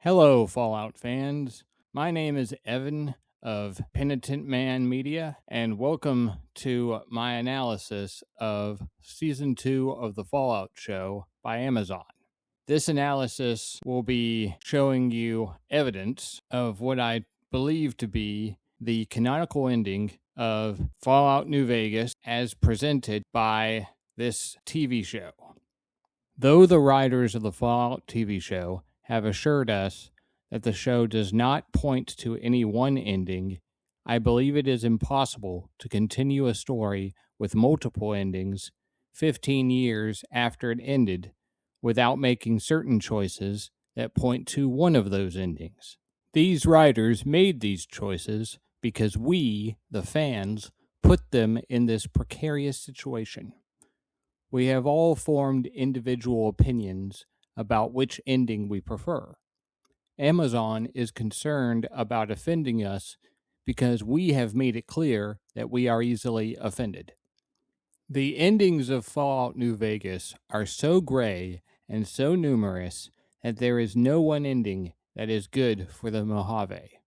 Hello, Fallout fans. My name is Evan of Penitent Man Media, and welcome to my analysis of Season 2 of the Fallout show by Amazon. This analysis will be showing you evidence of what I believe to be the canonical ending of Fallout New Vegas as presented by this TV show. Though the writers of the Fallout TV show have assured us that the show does not point to any one ending, I believe it is impossible to continue a story with multiple endings 15 years after it ended without making certain choices that point to one of those endings. These writers made these choices because we, the fans, put them in this precarious situation. We have all formed individual opinions about which ending we prefer. Amazon is concerned about offending us because we have made it clear that we are easily offended. The endings of Fallout New Vegas are so gray and so numerous that there is no one ending that is good for the Mojave.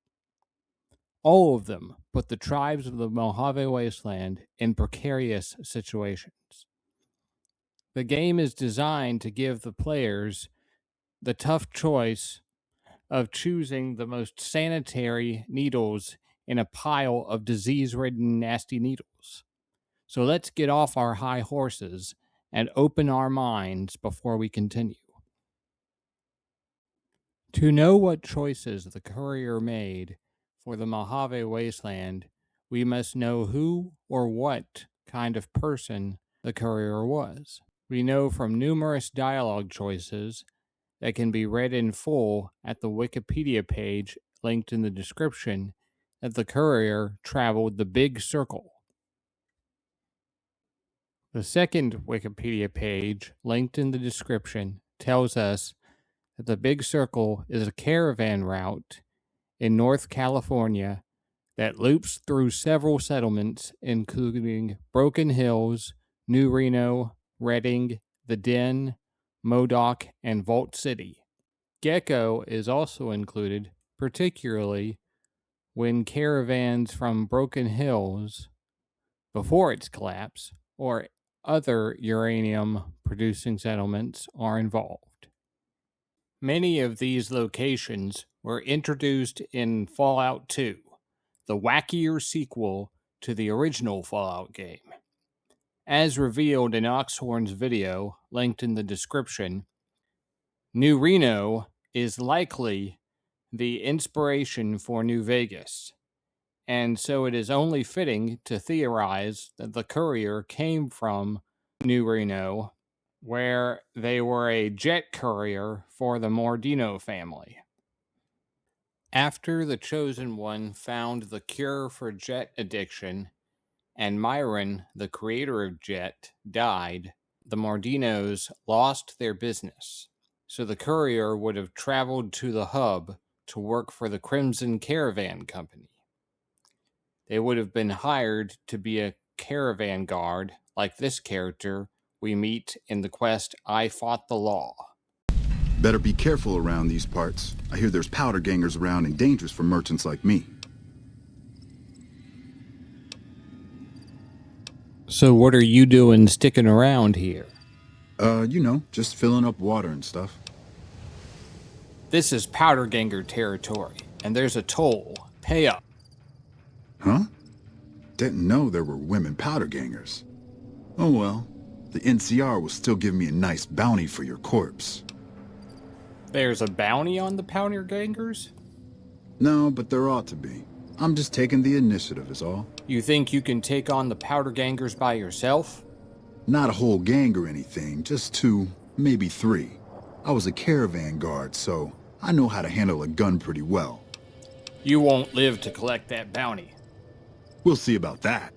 All of them put the tribes of the Mojave Wasteland in precarious situations. The game is designed to give the players the tough choice of choosing the most sanitary needles in a pile of disease-ridden nasty needles. So let's get off our high horses and open our minds before we continue. To know what choices the Courier made for the Mojave Wasteland, we must know who or what kind of person the Courier was. We know from numerous dialogue choices that can be read in full at the Wikipedia page linked in the description that the Courier traveled the Big Circle. The second Wikipedia page linked in the description tells us that the Big Circle is a caravan route in North California that loops through several settlements including Broken Hills, New Reno, Redding, The Den, Modoc, and Vault City. Gecko is also included, particularly when caravans from Broken Hills, before its collapse, or other uranium-producing settlements are involved. Many of these locations were introduced in Fallout 2, the wackier sequel to the original Fallout game. As revealed in Oxhorn's video, linked in the description, New Reno is likely the inspiration for New Vegas, and so it is only fitting to theorize that the Courier came from New Reno, where they were a jet courier for the Mordino family. After the Chosen One found the cure for jet addiction, and Myron, the creator of Jet, died, the Mordinos lost their business. So the Courier would have traveled to the hub to work for the Crimson Caravan Company. They would have been hired to be a caravan guard, like this character we meet in the quest I Fought the Law. Better be careful around these parts. I hear there's powder gangers around and dangerous for merchants like me. So what are you doing sticking around here? Just filling up water and stuff. This is powder ganger territory, and there's a toll. Pay up. Huh? Didn't know there were women powder gangers. Oh well, the NCR will still give me a nice bounty for your corpse. There's a bounty on the powder gangers? No, but there ought to be. I'm just taking the initiative is all. You think you can take on the powder gangers by yourself? Not a whole gang or anything, just 2, maybe 3. I was a caravan guard, so I know how to handle a gun pretty well. You won't live to collect that bounty. We'll see about that.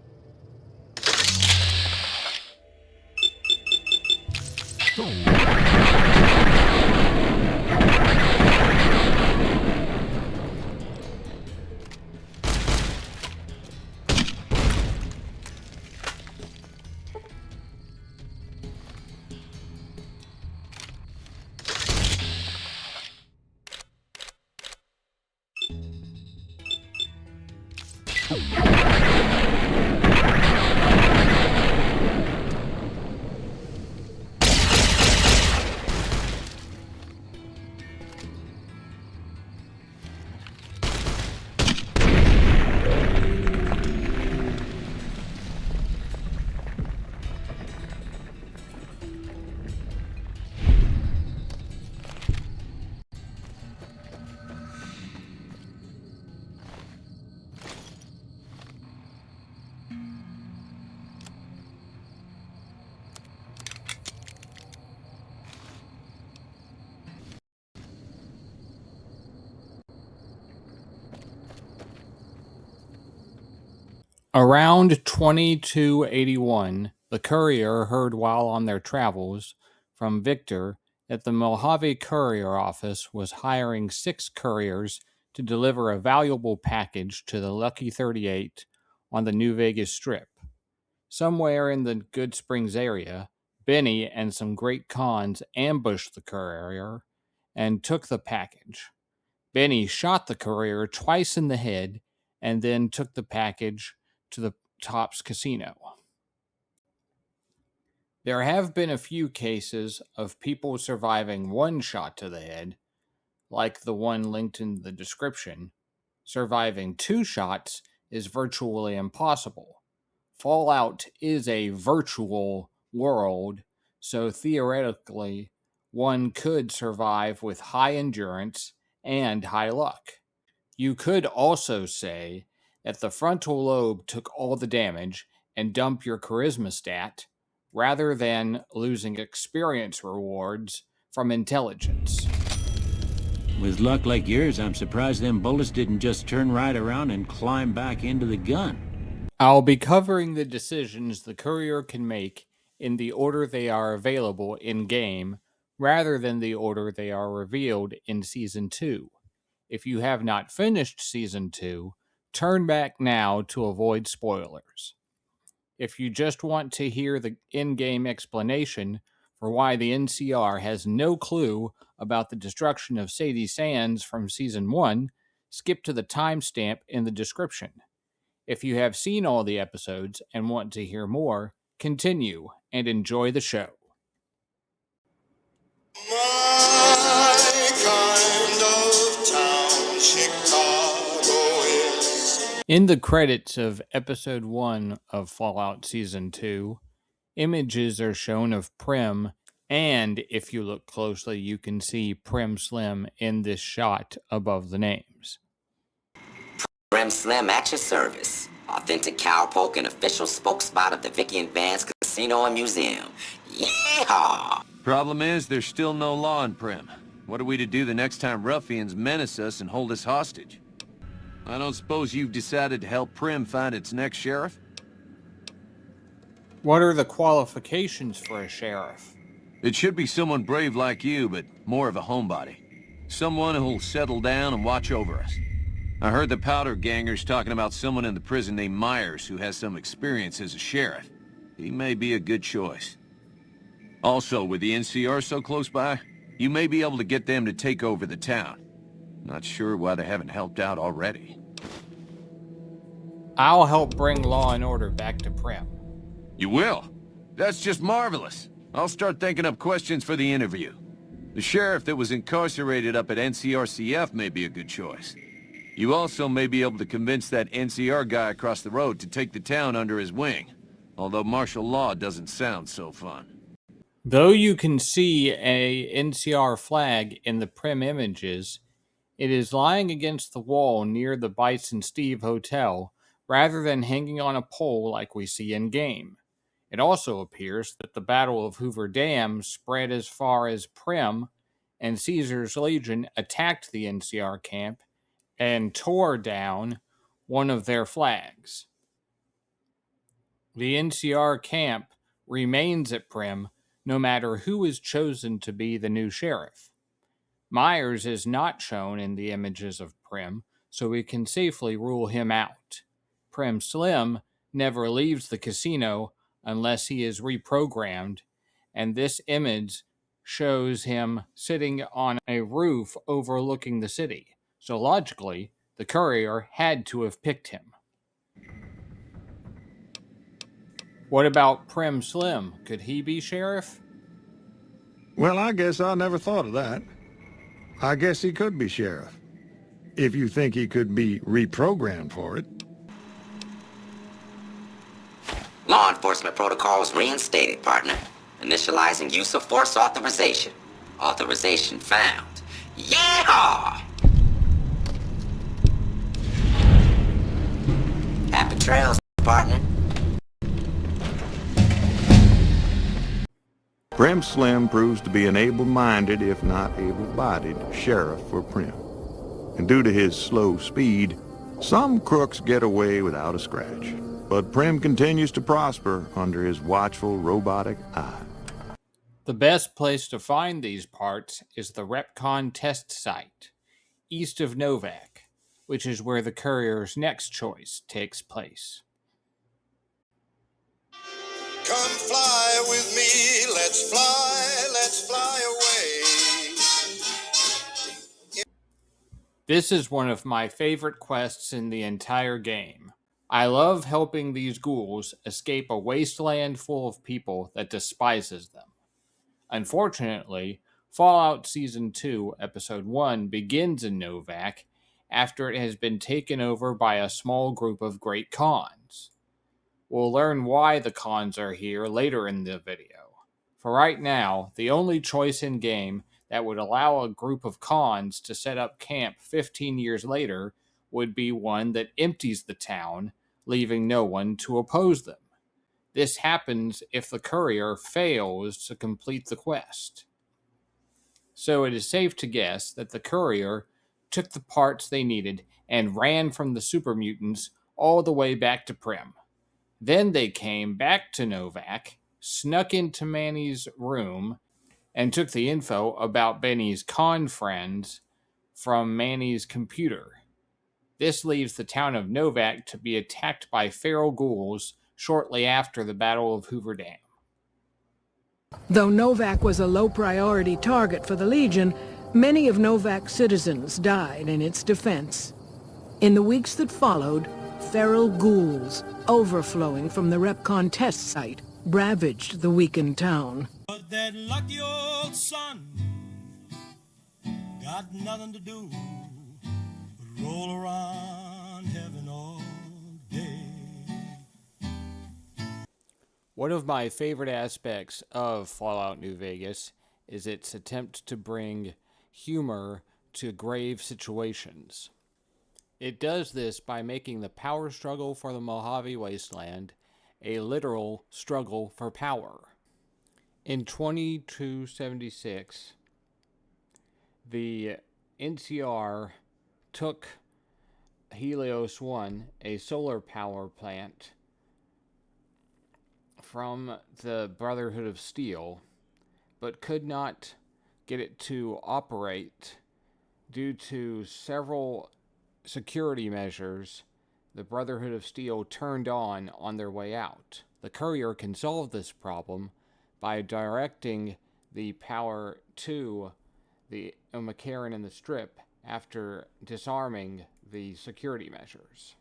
Around 2281, the Courier heard while on their travels from Victor that the Mojave Courier office was hiring 6 couriers to deliver a valuable package to the Lucky 38 on the New Vegas Strip. Somewhere in the Good Springs area, Benny and some great cons ambushed the courier and took the package. Benny shot the courier twice in the head and then took the package to the Tops Casino. There have been a few cases of people surviving one shot to the head, like the one linked in the description. Surviving 2 shots is virtually impossible. Fallout is a virtual world, so theoretically, one could survive with high endurance and high luck. You could also say that the frontal lobe took all the damage and dump your charisma stat, rather than losing experience rewards from intelligence. With luck like yours, I'm surprised them bullets didn't just turn right around and climb back into the gun. I'll be covering the decisions the courier can make in the order they are available in-game, rather than the order they are revealed in Season 2. If you have not finished Season 2, turn back now to avoid spoilers. If you just want to hear the in-game explanation for why the NCR has no clue about the destruction of Sadie Sands from Season 1, skip to the timestamp in the description. If you have seen all the episodes and want to hear more, continue and enjoy the show. My kind of town, Chicago is. In the credits of Episode 1 of Fallout Season 2, images are shown of Prim, and if you look closely, you can see Prim Slim in this shot above the names. Prim Slim at your service. Authentic cowpoke and official spokesspot of the Vicky and Vance Casino and Museum. Yeehaw! Problem is, there's still no law in Prim. What are we to do the next time ruffians menace us and hold us hostage? I don't suppose you've decided to help Prim find its next sheriff? What are the qualifications for a sheriff? It should be someone brave like you, but more of a homebody. Someone who'll settle down and watch over us. I heard the powder gangers talking about someone in the prison named Myers who has some experience as a sheriff. He may be a good choice. Also, with the NCR so close by, you may be able to get them to take over the town. Not sure why they haven't helped out already. I'll help bring law and order back to Prim. You will? That's just marvelous. I'll start thinking up questions for the interview. The sheriff that was incarcerated up at NCRCF may be a good choice. You also may be able to convince that NCR guy across the road to take the town under his wing, although martial law doesn't sound so fun. Though you can see a NCR flag in the Prim images, it is lying against the wall near the Bison Steve Hotel, rather than hanging on a pole like we see in-game. It also appears that the Battle of Hoover Dam spread as far as Prim, and Caesar's Legion attacked the NCR camp and tore down one of their flags. The NCR camp remains at Prim no matter who is chosen to be the new sheriff. Myers is not shown in the images of Prim, so we can safely rule him out. Prim Slim never leaves the casino unless he is reprogrammed, and this image shows him sitting on a roof overlooking the city. So logically, the courier had to have picked him. What about Prim Slim? Could he be sheriff? Well, I guess I never thought of that. I guess he could be sheriff. If you think he could be reprogrammed for it. Law enforcement protocols reinstated, partner. Initializing use of force authorization. Authorization found. Yeehaw! Happy trails, partner. Prim Slim proves to be an able-minded, if not able-bodied, sheriff for Prim. And due to his slow speed, some crooks get away without a scratch. But Prim continues to prosper under his watchful, robotic eye. The best place to find these parts is the Repcon test site, east of Novak, which is where the Courier's next choice takes place. Come fly with me, let's fly away. This is one of my favorite quests in the entire game. I love helping these ghouls escape a wasteland full of people that despises them. Unfortunately, Fallout Season 2, Episode 1 begins in Novak after it has been taken over by a small group of great Khans. We'll learn why the Khans are here later in the video. For right now, the only choice in game that would allow a group of Khans to set up camp 15 years later would be one that empties the town, leaving no one to oppose them. This happens if the Courier fails to complete the quest. So it is safe to guess that the Courier took the parts they needed and ran from the super mutants all the way back to Prim. Then they came back to Novak, snuck into Manny's room, and took the info about Benny's con friends from Manny's computer. This leaves the town of Novak to be attacked by feral ghouls shortly after the Battle of Hoover Dam. Though Novak was a low-priority target for the Legion, many of Novak's citizens died in its defense. In the weeks that followed, feral ghouls, overflowing from the Repcon test site, ravaged the weakened town. But that lucky old son got nothing to do but roll around heaven all day. One of my favorite aspects of Fallout New Vegas is its attempt to bring humor to grave situations. It does this by making the power struggle for the Mojave Wasteland a literal struggle for power. In 2276, the NCR took Helios 1, a solar power plant, from the Brotherhood of Steel, but could not get it to operate due to several security measures the Brotherhood of Steel turned on their way out. The Courier can solve this problem by directing the power to the McCarran and the Strip after disarming the security measures.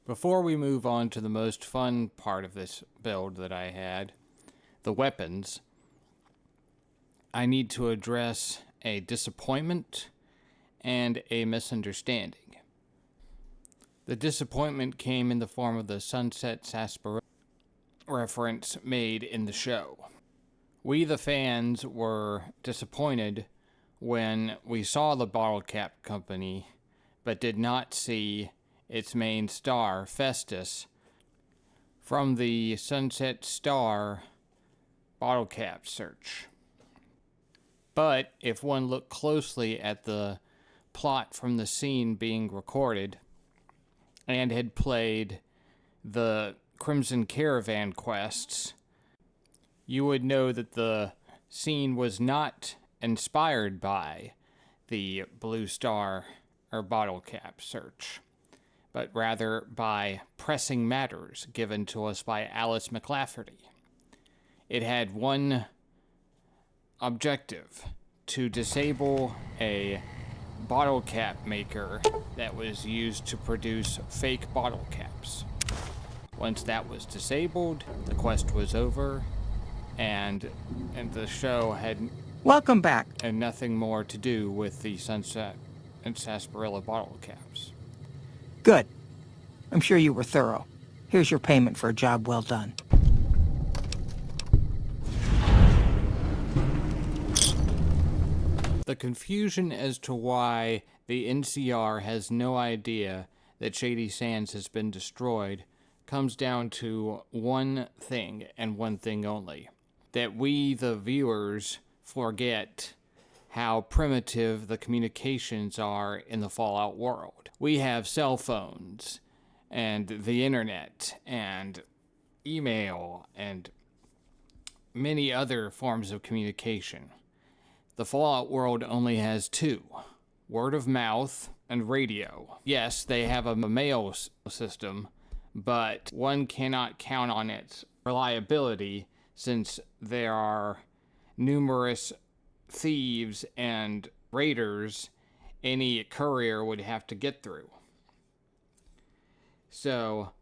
Before we move on to the most fun part of this build that I had, the weapons, I need to address a disappointment and a misunderstanding. The disappointment came in the form of the Sunset Sarsaparilla reference made in the show. We, the fans, were disappointed when we saw the bottle cap company, but did not see its main star, Festus, from the Sunset Star bottle cap search. But if one looked closely at the plot from the scene being recorded and had played the Crimson Caravan quests, you would know that the scene was not inspired by the Blue Star or bottle cap search, but rather by pressing matters given to us by Alice McLafferty. It had one objective: to disable a bottle cap maker that was used to produce fake bottle caps. Once that was disabled, the quest was over, and the show had Welcome back. and nothing more to do with the Sunset and Sarsaparilla bottle caps. Good. I'm sure you were thorough. Here's your payment for a job well done. The confusion as to why the NCR has no idea that Shady Sands has been destroyed comes down to one thing and one thing only: that we, the viewers, forget how primitive the communications are in the Fallout world. We have cell phones and the internet and email and many other forms of communication. The Fallout world only has two: word of mouth and radio. Yes, they have a mail system, but one cannot count on its reliability since there are numerous thieves and raiders any courier would have to get through. So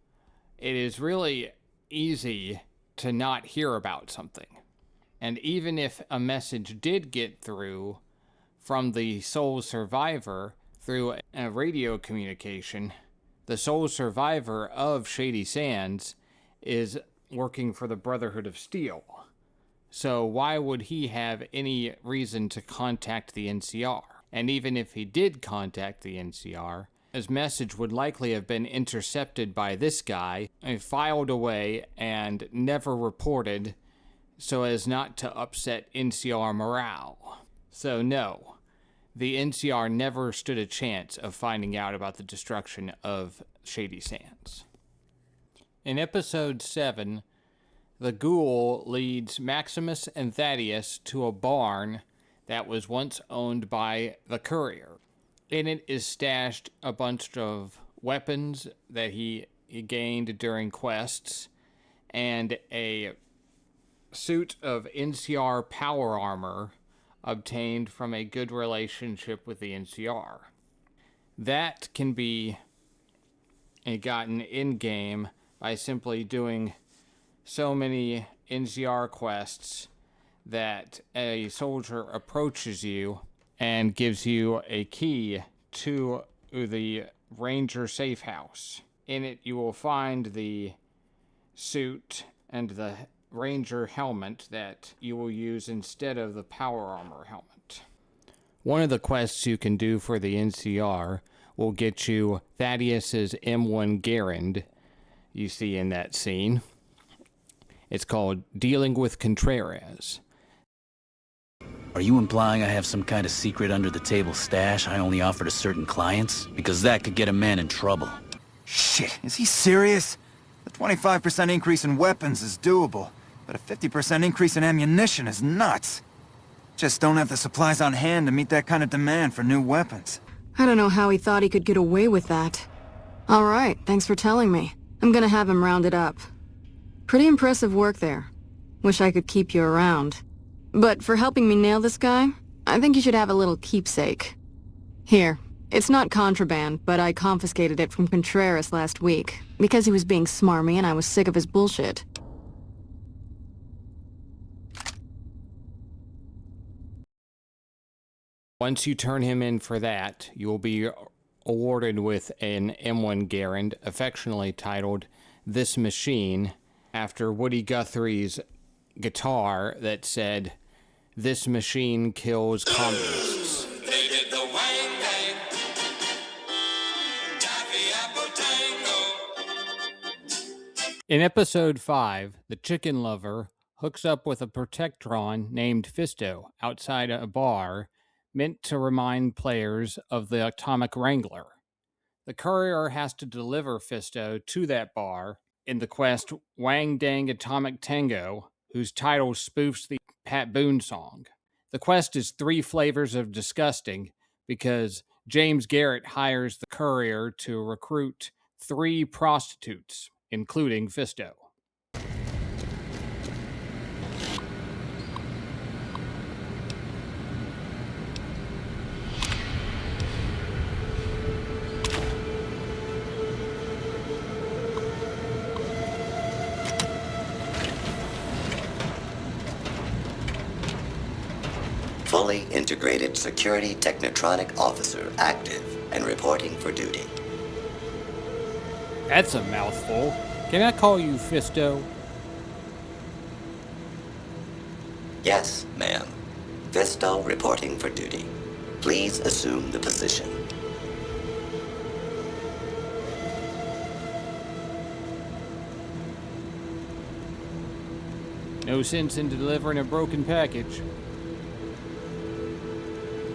it is really easy to not hear about something. And even if a message did get through from the sole survivor through a radio communication, the sole survivor of Shady Sands is working for the Brotherhood of Steel. So why would he have any reason to contact the NCR? And even if he did contact the NCR, his message would likely have been intercepted by this guy and filed away and never reported, so as not to upset NCR morale. So no, the NCR never stood a chance of finding out about the destruction of Shady Sands. In episode 7, the ghoul leads Maximus and Thaddeus to a barn that was once owned by the Courier. In it is stashed a bunch of weapons that he gained during quests, and a suit of NCR power armor obtained from a good relationship with the NCR. That can be gotten in-game by simply doing so many NCR quests that a soldier approaches you and gives you a key to the Ranger safe house. In it, you will find the suit and the Ranger helmet that you will use instead of the power armor helmet. One of the quests you can do for the NCR will get you Thaddeus's M1 Garand you see in that scene. It's called Dealing with Contreras. Are you implying I have some kind of secret under-the-table stash I only offer to certain clients? Because that could get a man in trouble. Shit, is he serious? The 25% increase in weapons is doable, but a 50% increase in ammunition is nuts. Just don't have the supplies on hand to meet that kind of demand for new weapons. I don't know how he thought he could get away with that. All right, thanks for telling me. I'm gonna have him rounded up. Pretty impressive work there. Wish I could keep you around. But for helping me nail this guy, I think you should have a little keepsake. Here, it's not contraband, but I confiscated it from Contreras last week, because he was being smarmy and I was sick of his bullshit. Once you turn him in for that, you will be awarded with an M1 Garand, affectionately titled This Machine, after Woody Guthrie's guitar that said, "This machine kills communists." They did the wang gang, taffy apple tango. In episode 5, the chicken lover hooks up with a protectron named Fisto outside a bar meant to remind players of the Atomic Wrangler. The courier has to deliver Fisto to that bar in the quest Wang Dang Atomic Tango, whose title spoofs the Pat Boone song. The quest is 3 flavors of disgusting because James Garrett hires the Courier to recruit 3 prostitutes, including Fisto. Fully integrated security technotronic officer active and reporting for duty. That's a mouthful. Can I call you Fisto? Yes, ma'am. Fisto reporting for duty. Please assume the position. No sense in delivering a broken package.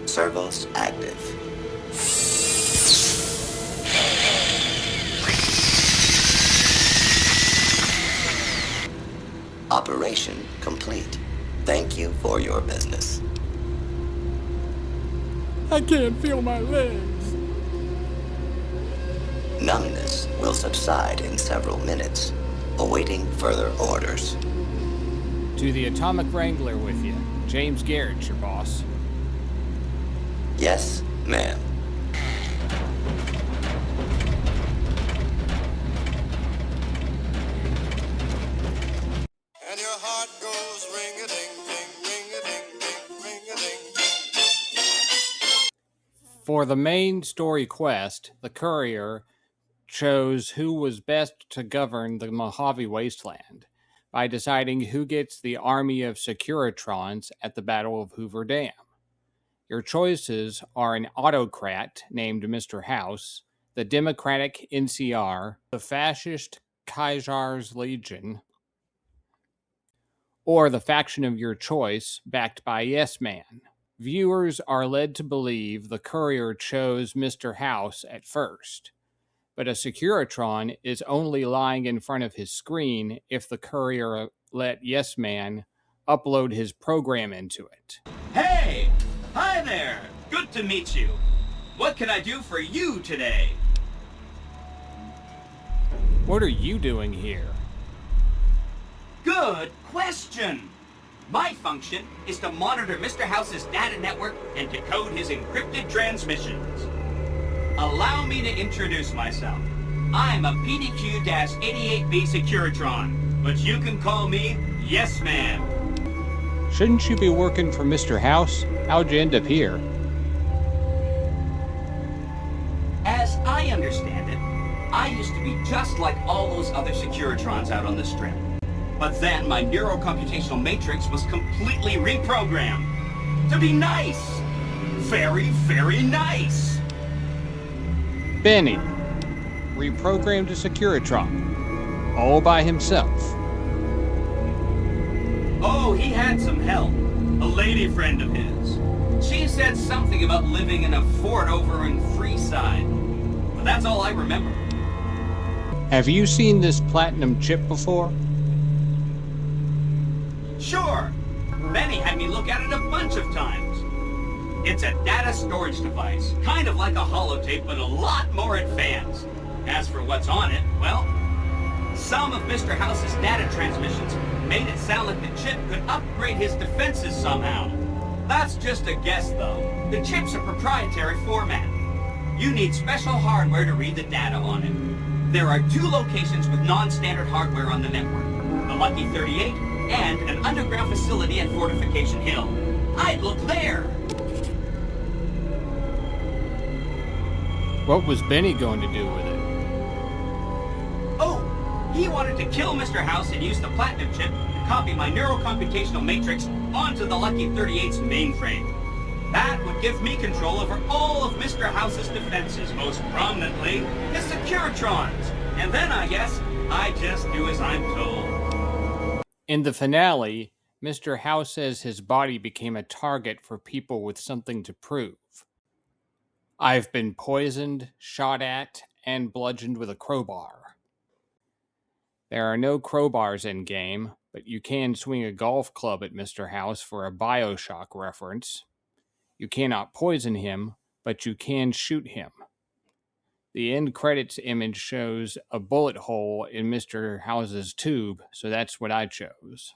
Servos active. Operation complete. Thank you for your business. I can't feel my legs. Numbness will subside in several minutes, awaiting further orders. To the Atomic Wrangler with you. James Garrett's your boss. Yes, ma'am. And your heart goes ring-a-ding-ding, ring-a-ding-ding, ring-a-ding-ding. For the main story quest, the Courier chose who was best to govern the Mojave Wasteland by deciding who gets the army of Securitrons at the Battle of Hoover Dam. Your choices are an autocrat named Mr. House, the Democratic NCR, the fascist Kaiser's Legion, or the faction of your choice backed by Yes Man. Viewers are led to believe the Courier chose Mr. House at first, but a Securitron is only lying in front of his screen if the Courier let Yes Man upload his program into it. Hey! Hi there! Good to meet you. What can I do for you today? What are you doing here? Good question! My function is to monitor Mr. House's data network and decode his encrypted transmissions. Allow me to introduce myself. I'm a PDQ-88B Securitron, but you can call me Yes Man. Shouldn't you be working for Mr. House? How'd you end up here? As I understand it, I used to be just like all those other Securitrons out on the strip. But then my neurocomputational matrix was completely reprogrammed to be nice. Very, very nice. Benny, reprogrammed to Securitron, all by himself. Oh, he had some help. A lady friend of his. She said something about living in a fort over in Freeside. But that's all I remember. Have you seen this platinum chip before? Sure. Benny had me look at it a bunch of times. It's a data storage device, kind of like a holotape, but a lot more advanced. As for what's on it, well, some of Mr. House's data transmissions made it sound like the chip could upgrade his defenses somehow. That's just a guess, though. The chip's a proprietary format. You need special hardware to read the data on it. There are 2 locations with non-standard hardware on the network. The Lucky 38 and an underground facility at Fortification Hill. I'd look there! What was Benny going to do with it? Oh, he wanted to kill Mr. House and use the Platinum chip to copy my neurocomputational matrix onto the Lucky 38's mainframe. That would give me control over all of Mr. House's defenses, most prominently his Securitrons. And then I guess I just do as I'm told. In the finale, Mr. House says his body became a target for people with something to prove. I've been poisoned, shot at, and bludgeoned with a crowbar. There are no crowbars in game, but you can swing a golf club at Mr. House for a BioShock reference. You cannot poison him, but you can shoot him. The end credits image shows a bullet hole in Mr. House's tube, so that's what I chose.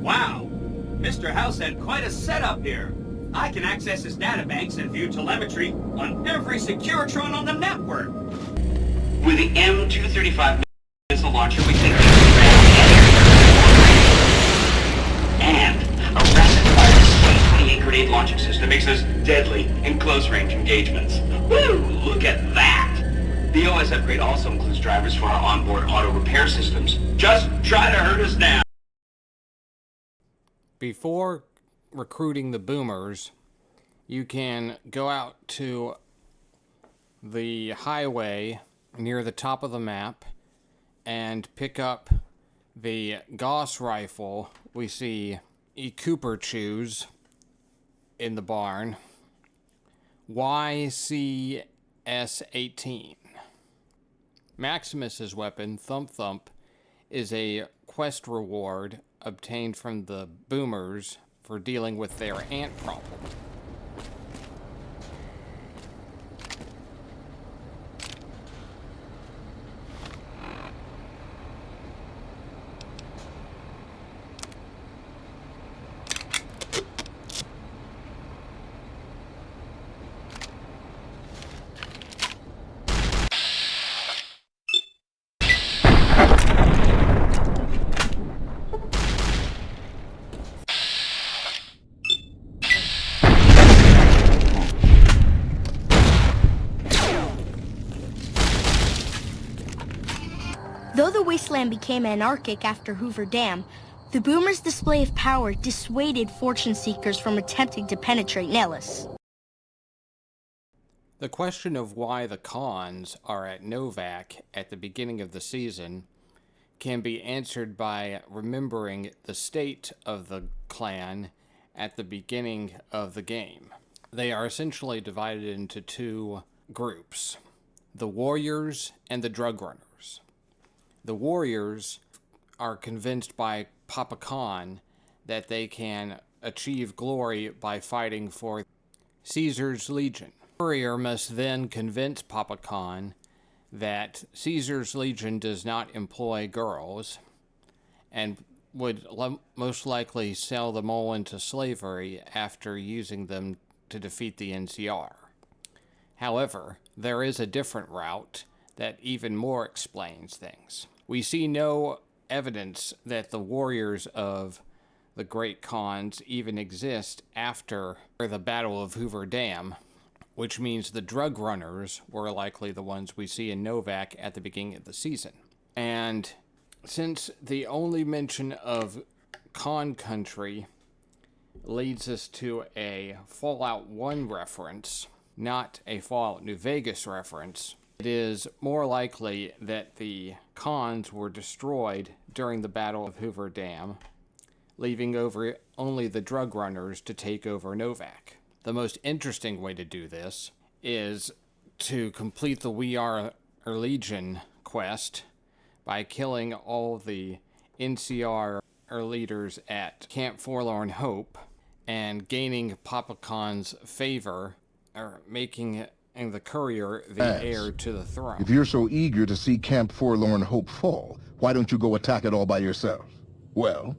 Wow! Mr. House had quite a setup here. I can access his databanks and view telemetry on every Securitron on the network. With the M235 missile launcher, we can and a rapid-fire C-28 grenade launching system makes us deadly in close-range engagements. Woo! Look at that! The OS upgrade also includes drivers for our onboard auto repair systems. Just try to hurt us now. Before recruiting the boomers, you can go out to the highway near the top of the map and pick up the Gauss rifle. We see E. Cooper choose in the barn. YCS-18. Maximus's weapon, Thump Thump, is a quest reward obtained from the boomers for dealing with their ant problem. Though the wasteland became anarchic after Hoover Dam, the boomers' display of power dissuaded fortune seekers from attempting to penetrate Nellis. The question of why the Khans are at Novak at the beginning of the season can be answered by remembering the state of the clan at the beginning of the game. They are essentially divided into two groups, the warriors and the drug runners. The warriors are convinced by Papa Khan that they can achieve glory by fighting for Caesar's Legion. Courier must then convince Papa Khan that Caesar's Legion does not employ girls and would most likely sell them all into slavery after using them to defeat the NCR. However, there is a different route that even more explains things. We see no evidence that the warriors of the Great Khans even exist after the Battle of Hoover Dam, which means the drug runners were likely the ones we see in Novak at the beginning of the season. And since the only mention of Khan country leads us to a Fallout 1 reference, not a Fallout New Vegas reference, it is more likely that the Khans were destroyed during the Battle of Hoover Dam, leaving over only the drug runners to take over Novak. The most interesting way to do this is to complete the We Are Legion quest by killing all the NCR leaders at Camp Forlorn Hope and gaining Papa Khan's favor, or making the Courier the heir to the throne. If you're so eager to see Camp Forlorn Hope fall, why don't you go attack it all by yourself? Well,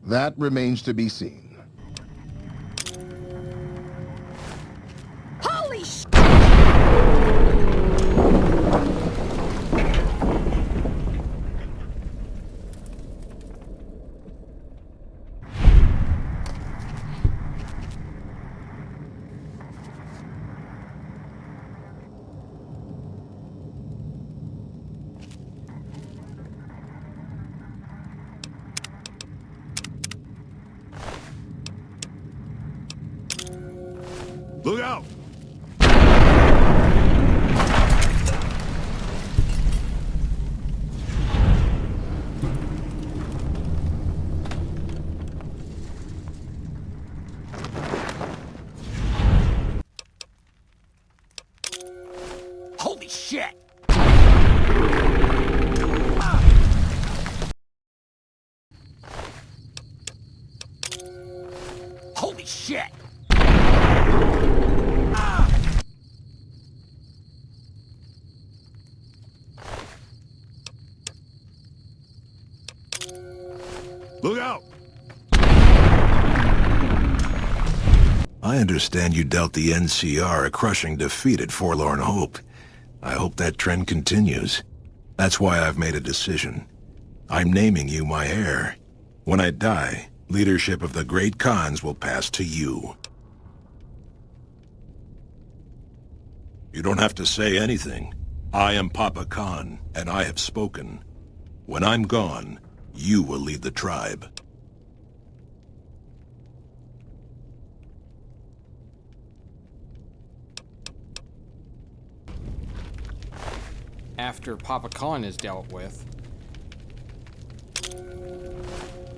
That remains to be seen. Holy sh! Look out! Holy shit! Holy shit! Look out! I understand you dealt the NCR a crushing defeat at Forlorn Hope. I hope that trend continues. That's why I've made a decision. I'm naming you my heir. When I die, leadership of the Great Khans will pass to you. You don't have to say anything. I am Papa Khan, and I have spoken. When I'm gone, you will lead the tribe. After Papa Khan is dealt with,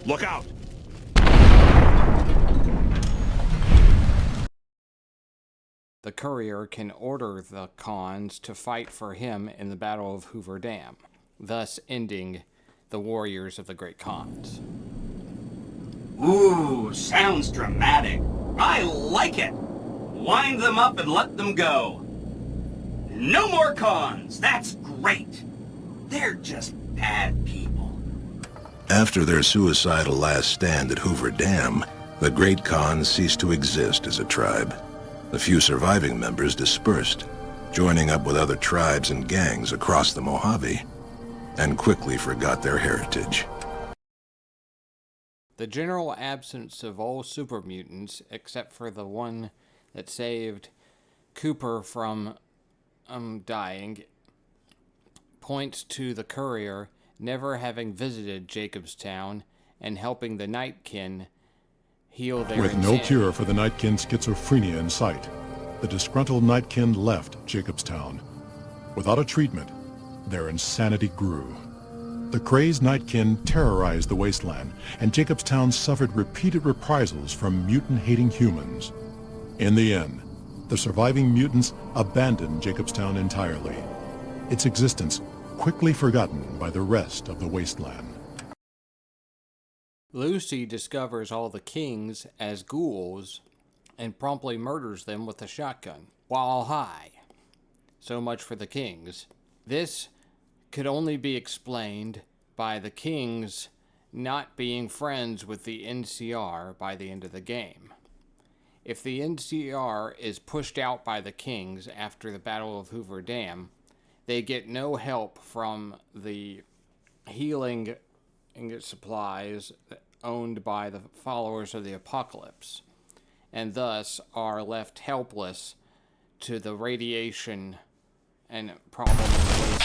Look out! the Courier can order the Khans to fight for him in the Battle of Hoover Dam, thus ending the warriors of the Great Khans. Ooh, sounds dramatic. I like it. Wind them up and let them go. No more Khans. That's great. They're just bad people. After their suicidal last stand at Hoover Dam, the Great Khans ceased to exist as a tribe. The few surviving members dispersed, joining up with other tribes and gangs across the Mojave, and quickly forgot their heritage. The general absence of all super mutants, except for the one that saved Cooper from dying, points to the Courier never having visited Jacobstown and helping the Nightkin heal their With no insanity. cure for the Nightkin schizophrenia in sight, the disgruntled Nightkin left Jacobstown. Without a treatment, their insanity grew. The crazed Nightkin terrorized the wasteland, and Jacobstown suffered repeated reprisals from mutant-hating humans. In the end, the surviving mutants abandoned Jacobstown entirely, its existence quickly forgotten by the rest of the wasteland. Lucy discovers all the kings as ghouls and promptly murders them with a shotgun while high. So much for the kings. This could only be explained by the kings not being friends with the NCR by the end of the game. If the NCR is pushed out by the kings after the Battle of Hoover Dam, they get no help from the healing supplies owned by the followers of the Apocalypse, and thus are left helpless to the radiation and problems.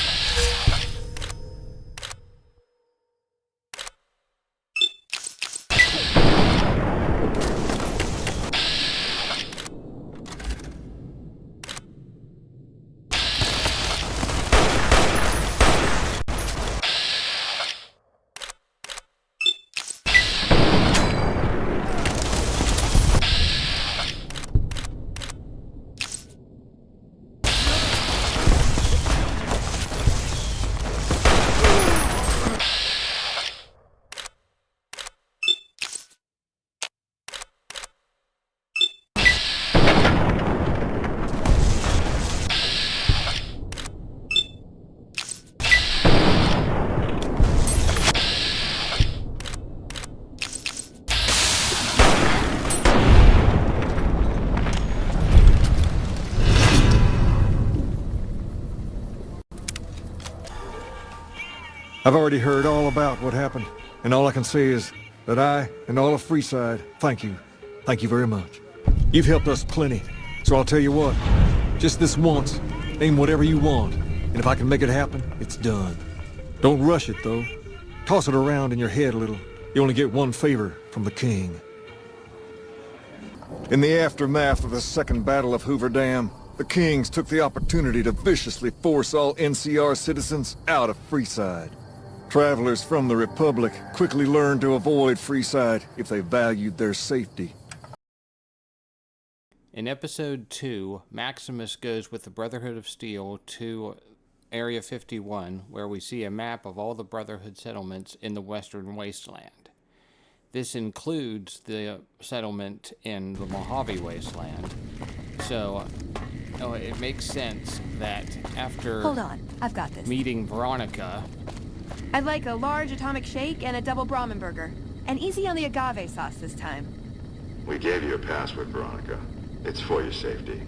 I've already heard all about what happened, and all I can say is that I and all of Freeside thank you. Thank you very much. You've helped us plenty, so I'll tell you what, just this once, name whatever you want, and if I can make it happen, it's done. Don't rush it, though. Toss it around in your head a little. You only get one favor from the king. In the aftermath of the Second Battle of Hoover Dam, the Kings took the opportunity to viciously force all NCR citizens out of Freeside. Travelers from the Republic quickly learned to avoid Freeside if they valued their safety. In Episode 2, Maximus goes with the Brotherhood of Steel to Area 51, where we see a map of all the Brotherhood settlements in the Western Wasteland. This includes the settlement in the Mojave Wasteland. So, it makes sense that after Hold on, I've got this. meeting Veronica... I'd like a large atomic shake and a double Brahmin burger. And easy on the agave sauce this time. We gave you a password, Veronica. It's for your safety.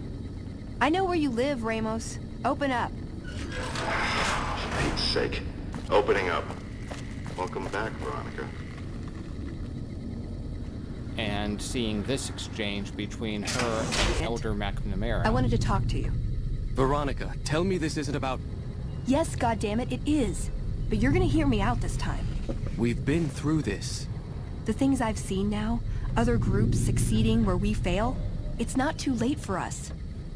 I know where you live, Ramos. Open up. For Pete's sake. Opening up. Welcome back, Veronica. And seeing this exchange between her and Elder McNamara. I wanted to talk to you. Veronica, tell me this isn't about... Yes, goddammit, it is. But you're gonna hear me out this time. We've been through this. The things I've seen now, other groups succeeding where we fail, it's not too late for us.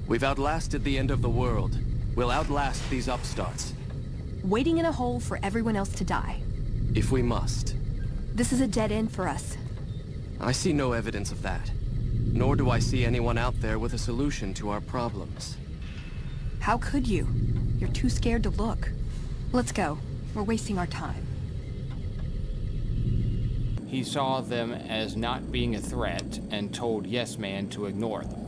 We've outlasted the end of the world. We'll outlast these upstarts. Waiting in a hole for everyone else to die. If we must. This is a dead end for us. I see no evidence of that. Nor do I see anyone out there with a solution to our problems. How could you? You're too scared to look. Let's go. We're wasting our time. He saw them as not being a threat and told Yes Man to ignore them.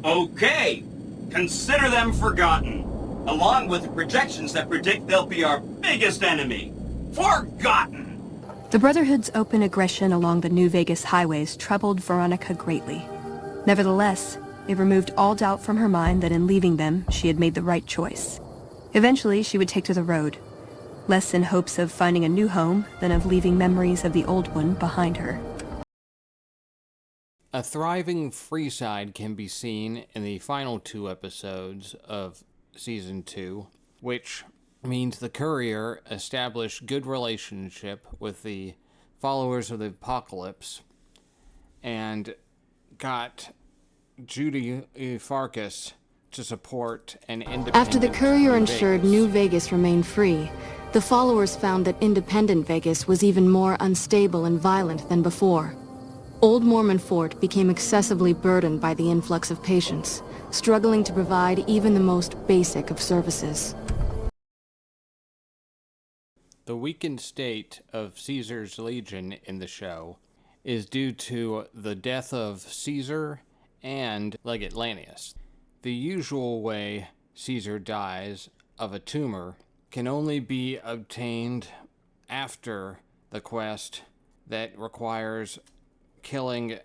Okay, consider them forgotten, along with the projections that predict they'll be our biggest enemy. Forgotten! The Brotherhood's open aggression along the New Vegas highways troubled Veronica greatly. Nevertheless, it removed all doubt from her mind that in leaving them, she had made the right choice. Eventually, she would take to the road, less in hopes of finding a new home than of leaving memories of the old one behind her. A thriving Freeside can be seen in the final 2 episodes of Season 2, which means the Courier established good relationship with the followers of the Apocalypse and got Judy Farkas to support an independent... After the Courier ensured Vegas. New Vegas remained free, the followers found that independent Vegas was even more unstable and violent than before. Old Mormon Fort became excessively burdened by the influx of patients, struggling to provide even the most basic of services. The weakened state of Caesar's Legion in the show is due to the death of Caesar and Legate Lanius. The usual way Caesar dies of a tumor can only be obtained after the quest that requires killing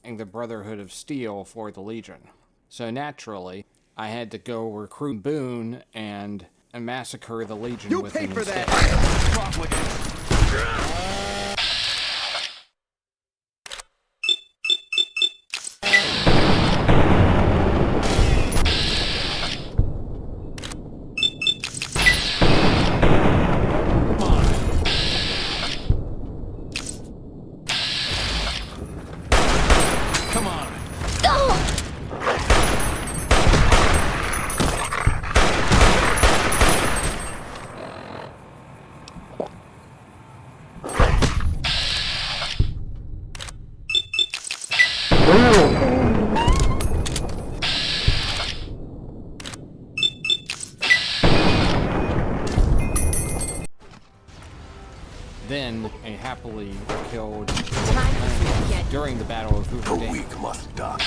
the Brotherhood of Steel for the Legion. So naturally, I had to go recruit Boone and massacre the Legion You with paid him for instead. Then a happily killed during the Battle of Hoover Dam. The weak must die.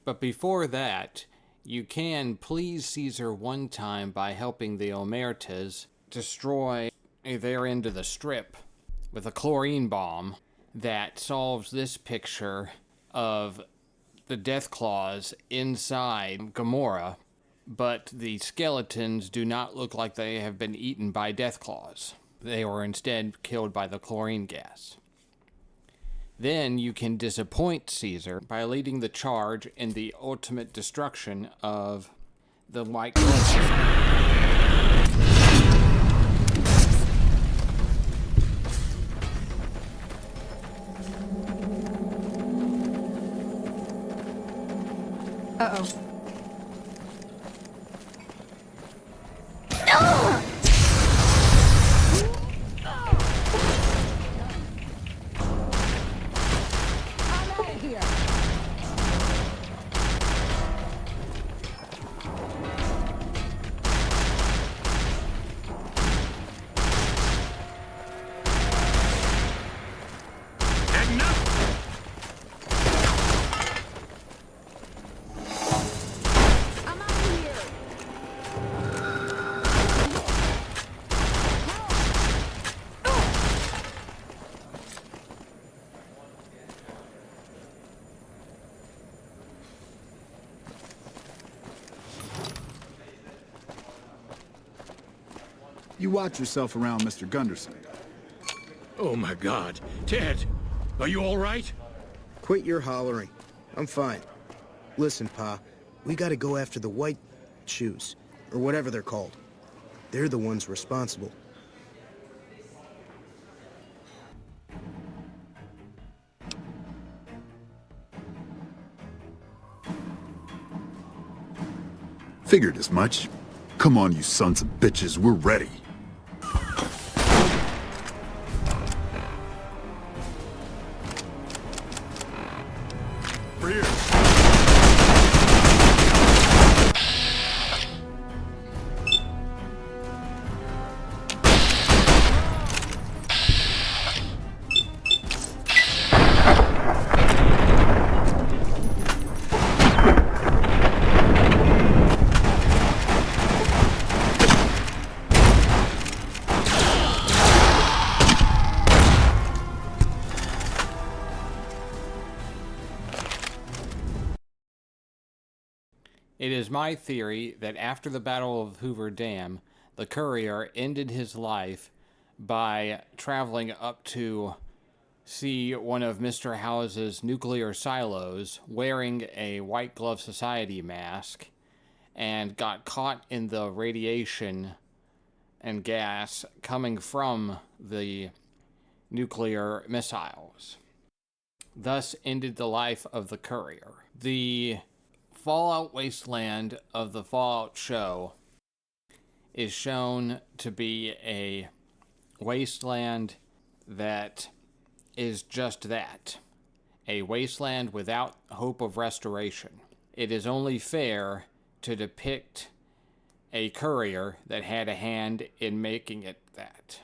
But before that, you can please Caesar one time by helping the Omertas destroy their end of the strip with a chlorine bomb that solves this picture of the death claws inside Gamora, but the skeletons do not look like they have been eaten by death claws. They were instead killed by the chlorine gas. Then you can disappoint Caesar by leading the charge in the ultimate destruction of the White Glove. Uh-oh. You watch yourself around Mr. Gunderson. Oh my God. Ted, are you all right? Quit your hollering. I'm fine. Listen, Pa, we gotta go after the white shoes, or whatever they're called. They're the ones responsible. Figured as much. Come on, you sons of bitches, we're ready. It is my theory that after the Battle of Hoover Dam, the Courier ended his life by traveling up to see one of Mr. House's nuclear silos wearing a White Glove Society mask and got caught in the radiation and gas coming from the nuclear missiles. Thus ended the life of the Courier. The Fallout wasteland of the Fallout show is shown to be a wasteland that is just that, a wasteland without hope of restoration. It is only fair to depict a courier that had a hand in making it that.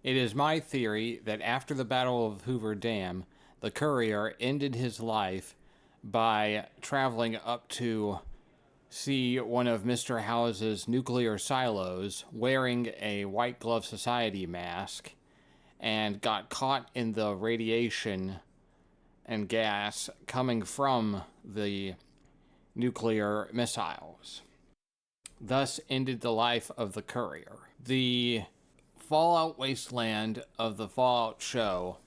It is my theory that after the Battle of Hoover Dam, the Courier ended his life by traveling up to see one of Mr. House's nuclear silos wearing a White Glove Society mask and got caught in the radiation and gas coming from the nuclear missiles. Thus ended the life of the Courier. The Fallout wasteland of the Fallout show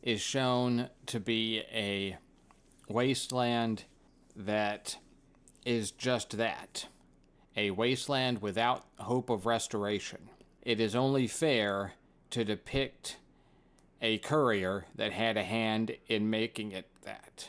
is shown to be a wasteland that is just that, a wasteland without hope of restoration. It is only fair to depict a Courier that had a hand in making it that.